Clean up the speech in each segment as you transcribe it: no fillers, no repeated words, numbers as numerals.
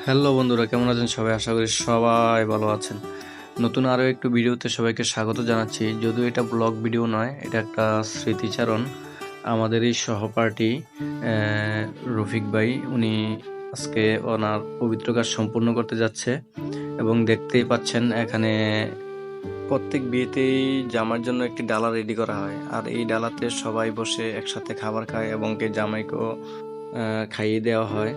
Hello বন্ধুরা, কেমন আছেন সবাই? আশা করি সবাই ভালো আছেন। নতুন আরও একটু ভিডিওতে সবাইকে স্বাগত জানাচ্ছি। যদিও এটা ব্লগ ভিডিও নয়, এটা একটা স্মৃতিচারণ। আমাদেরই সহপাঠী রফিক ভাই, উনি আজকে ওনার পবিত্র কাজ সম্পূর্ণ করতে যাচ্ছে এবং দেখতেই পাচ্ছেন এখানে প্রত্যেক বিয়েতেই জামার জন্য একটি ডালা রেডি করা হয়, আর এই ডালাতে সবাই বসে একসাথে খাবার খায় এবং কি জামাইকেও খাইয়ে দেওয়া হয়।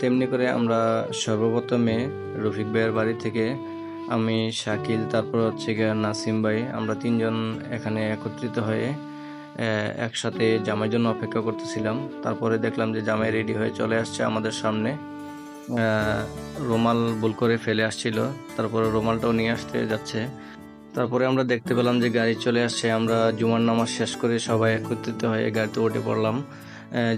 তেমনি করে আমরা সর্বপ্রথমে রফিক ভাইয়ের বাড়ি থেকে আমি, শাকিল, তারপর হচ্ছে গিয়ে নাসিম ভাই, আমরা তিনজন এখানে একত্রিত হয়ে একসাথে জামাইয়ের জন্য অপেক্ষা করতেছিলাম। তারপরে দেখলাম যে জামাই রেডি হয়ে চলে আসছে আমাদের সামনে। রুমাল ভুল করে ফেলে আসছিল, তারপরে রুমালটাও নিয়ে আসতে যাচ্ছে। তারপরে আমরা দেখতে পেলাম যে গাড়ি চলে আসছে। আমরা জুমার নামাজ শেষ করে সবাই একত্রিত হয়ে গাড়িতে উঠে পড়লাম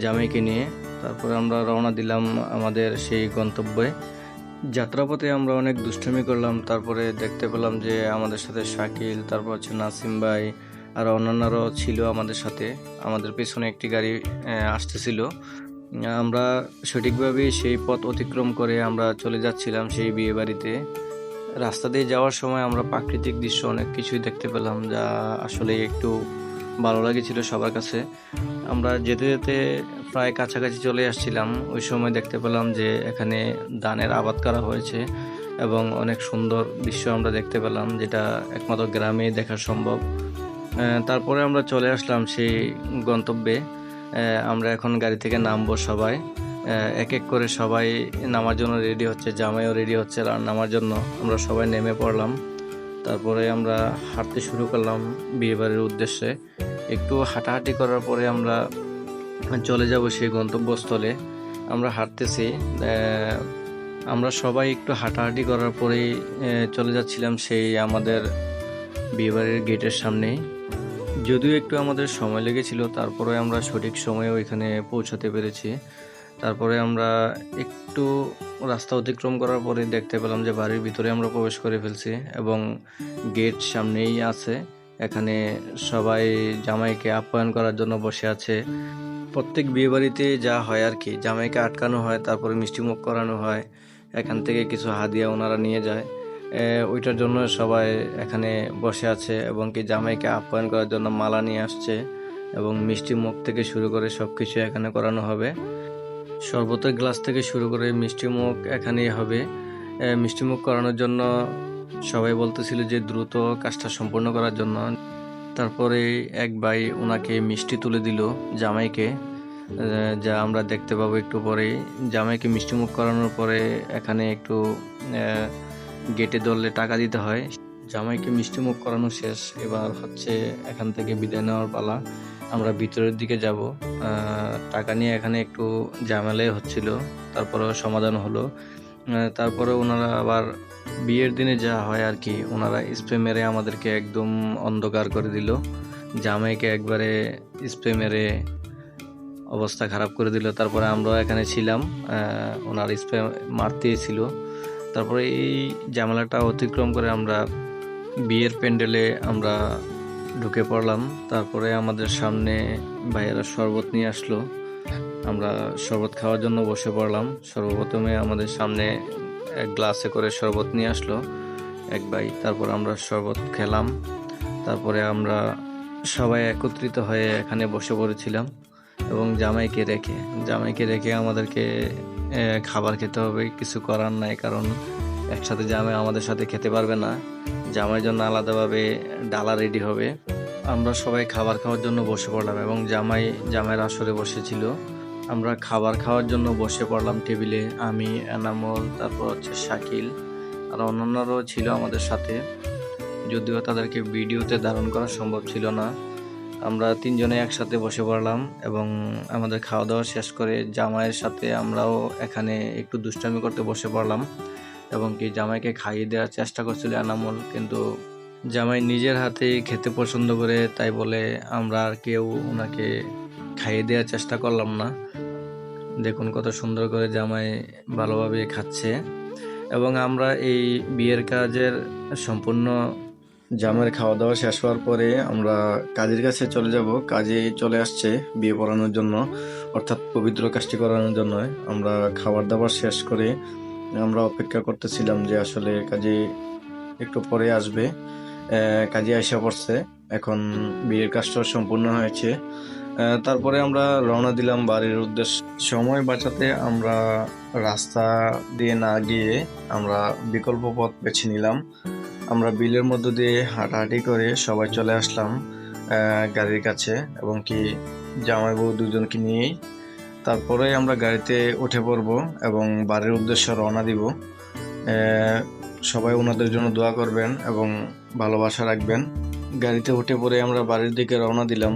জামাইকে নিয়ে। তারপরে আমরা রওনা দিলাম আমাদের সেই গন্তব্যে। যাত্রাপথে আমরা অনেক দুষ্টুমি করলাম। তারপরে দেখতে পেলাম যে আমাদের সাথে শাকিল, তারপর হচ্ছে নাসিম ভাই আর অন্যান্যরাও ছিল আমাদের সাথে। আমাদের পেছনে একটি গাড়ি আসতেছিল। আমরা সঠিকভাবে সেই পথ অতিক্রম করে আমরা চলে যাচ্ছিলাম সেই বিয়ে বাড়িতে। রাস্তা দিয়ে যাওয়ার সময় আমরা প্রাকৃতিক দৃশ্য অনেক কিছুই দেখতে পেলাম, যা আসলে একটু ভালো লাগেছিল সবার কাছে। আমরা যেতে যেতে প্রায় কাছাকাছি চলে আসছিলাম। ওই সময় দেখতে পেলাম যে এখানে ধানের আবাদ করা হয়েছে এবং অনেক সুন্দর দৃশ্য আমরা দেখতে পেলাম, যেটা একমাত্র গ্রামেই দেখা সম্ভব। তারপরে আমরা চলে আসলাম সেই গন্তব্যে। আমরা এখন গাড়ি থেকে নামবো সবাই। এক এক করে সবাই নামার জন্য রেডি হচ্ছে, জামাইও রেডি হচ্ছে আর নামার জন্য। আমরা সবাই নেমে পড়লাম। তারপরে আমরা হাঁটতে শুরু করলাম বিয়েবাড়ির উদ্দেশ্যে। একটু হাঁটাহাঁটি করার পরে আমরা চলে যাব সেই গন্তব্যস্থলে। আমরা হাঁটতেছি, আমরা সবাই একটু হাঁটাহাঁটি করার পরেই চলে যাচ্ছিলাম সেই আমাদের বিয়েবাড়ির গেটের সামনেই। যদিও একটু আমাদের সময় লেগেছিল, তারপরে আমরা সঠিক সময়ে ওইখানে পৌঁছাতে পেরেছি। তারপরে আমরা একটু রাস্তা অতিক্রম করার পরে দেখতে পেলাম যে বাড়ির ভিতরে আমরা প্রবেশ করে ফেলছি এবং গেট সামনেই আছে। এখানে সবাই জামাইকে আপ্যায়ন করার জন্য বসে আছে। প্রত্যেক বিয়েবাড়িতে যা হয় আর কি, জামাইকে আটকানো হয়, তারপরে মিষ্টিমুখ করানো হয়, এখান থেকে কিছু হাদিয়া ওনারা নিয়ে যায়। ওইটার জন্য সবাই এখানে বসে আছে এবং কি জামাইকে আপ্যায়ন করার জন্য মালা নিয়ে আসছে এবং মিষ্টি মুখ থেকে শুরু করে সব কিছু এখানে করানো হবে। শরবতের গ্লাস থেকে শুরু করে মিষ্টি মুখ এখানেই হবে। মিষ্টি মুখ করানোর জন্য সবাই বলতেছিল যে দ্রুত কাজটা সম্পূর্ণ করার জন্য। তারপরে এক ভাই ওনাকে মিষ্টি তুলে দিল জামাইকে, যা আমরা দেখতে পাবো একটু পরেই। জামাইকে মিষ্টি মুখ করানোর পরে এখানে একটু গেটে ধরলে টাকা দিতে হয়। জামাইকে মিষ্টি মুখ করানো শেষ, এবার হচ্ছে এখান থেকে বিদায় নেওয়ার পালা। আমরা ভিতরের দিকে যাব। টাকা নিয়ে এখানে একটু ঝামেলাই হচ্ছিল, তারপরেও সমাধান হলো। তারপরে ওনারা আবার বিয়ের দিনে যা হয় আর কি, ওনারা স্প্রে মেরে আমাদেরকে একদম অন্ধকার করে দিল। জামাইকে একবারে স্প্রে মেরে অবস্থা খারাপ করে দিল। তারপরে আমরা এখানে ছিলাম, ওনার স্প্রে মারতেই ছিল। তারপরে এই ঝামেলাটা অতিক্রম করে আমরা বিয়ের প্যান্ডেলে আমরা ঢুকে পড়লাম। তারপরে আমাদের সামনে ভাইয়েরা শরবত নিয়ে আসলো। আমরা শরবত খাওয়ার জন্য বসে পড়লাম। সর্বপ্রথমে আমাদের সামনে এক গ্লাসে করে শরবত নিয়ে আসলো এক ভাই। তারপর আমরা শরবত খেলাম। তারপরে আমরা সবাই একত্রিত হয়ে এখানে বসে পড়েছিলাম এবং জামাইকে রেখে আমাদেরকে খাবার খেতে হবে। কিছু করার নাই, কারণ একসাথে জামাই আমাদের সাথে খেতে পারবে না। জামাইয়ের জন্য আলাদাভাবে ডালা রেডি হবে। আমরা সবাই খাবার খাওয়ার জন্য বসে পড়লাম এবং জামাইয়ের আসরে বসেছিল। আমরা খাবার খাওয়ার জন্য বসে পড়লাম টেবিলে। আমি, এনামুল, তারপর হচ্ছে শাকিল আর অন্যান্যরাও ছিল আমাদের সাথে, যদিও তাদেরকে ভিডিওতে ধারণ করা সম্ভব ছিল না। আমরা তিনজনে একসাথে বসে পড়লাম এবং আমাদের খাওয়া দাওয়া শেষ করে জামাইয়ের সাথে আমরাও এখানে একটু দুষ্টামি করতে বসে পড়লাম এবং কি জামাইকে খাইয়ে দেওয়ার চেষ্টা করছিল এনামুল, কিন্তু জামাই নিজের হাতে খেতে পছন্দ করে, তাই বলে আমরা আর কেউ ওনাকে খাইয়ে দেওয়ার চেষ্টা করলাম না। দেখুন কত সুন্দর করে জামাই ভালোভাবে খাচ্ছে। এবং আমরা এই বিয়ের কাজের সম্পূর্ণ জামাইয়ের খাওয়া দাওয়া শেষ হওয়ার পরে আমরা কাজের কাছে চলে যাব। কাজে চলে আসছে বিয়ে পড়ানোর জন্য, অর্থাৎ পবিত্র কাজটি করানোর জন্য। আমরা খাবার দাবার শেষ করে আমরা অপেক্ষা করতেছিলাম যে আসলে কাজী একটু পরে আসবে। কাজী আইসা পড়ছে, এখন বিয়ের কাজটা সম্পূর্ণ হয়েছে। তারপরে আমরা রওনা দিলাম বাড়ির উদ্দেশ্যে। সময় বাঁচাতে আমরা রাস্তা দিয়ে না গিয়ে আমরা বিকল্প পথ বেছে নিলাম। আমরা বিলের মধ্য দিয়ে হাঁটাহাঁটি করে সবাই চলে আসলাম গাড়ির কাছে, এবং কি জামাই বউ দুজনকে নিয়েই। তারপরে আমরা গাড়িতে উঠে পড়ব এবং বাড়ির উদ্দেশ্যে রওনা দিব। সবাই ওনাদের জন্য দোয়া করবেন এবং ভালোবাসা রাখবেন। গাড়িতে উঠে পড়ে আমরা বাড়ির দিকে রওনা দিলাম।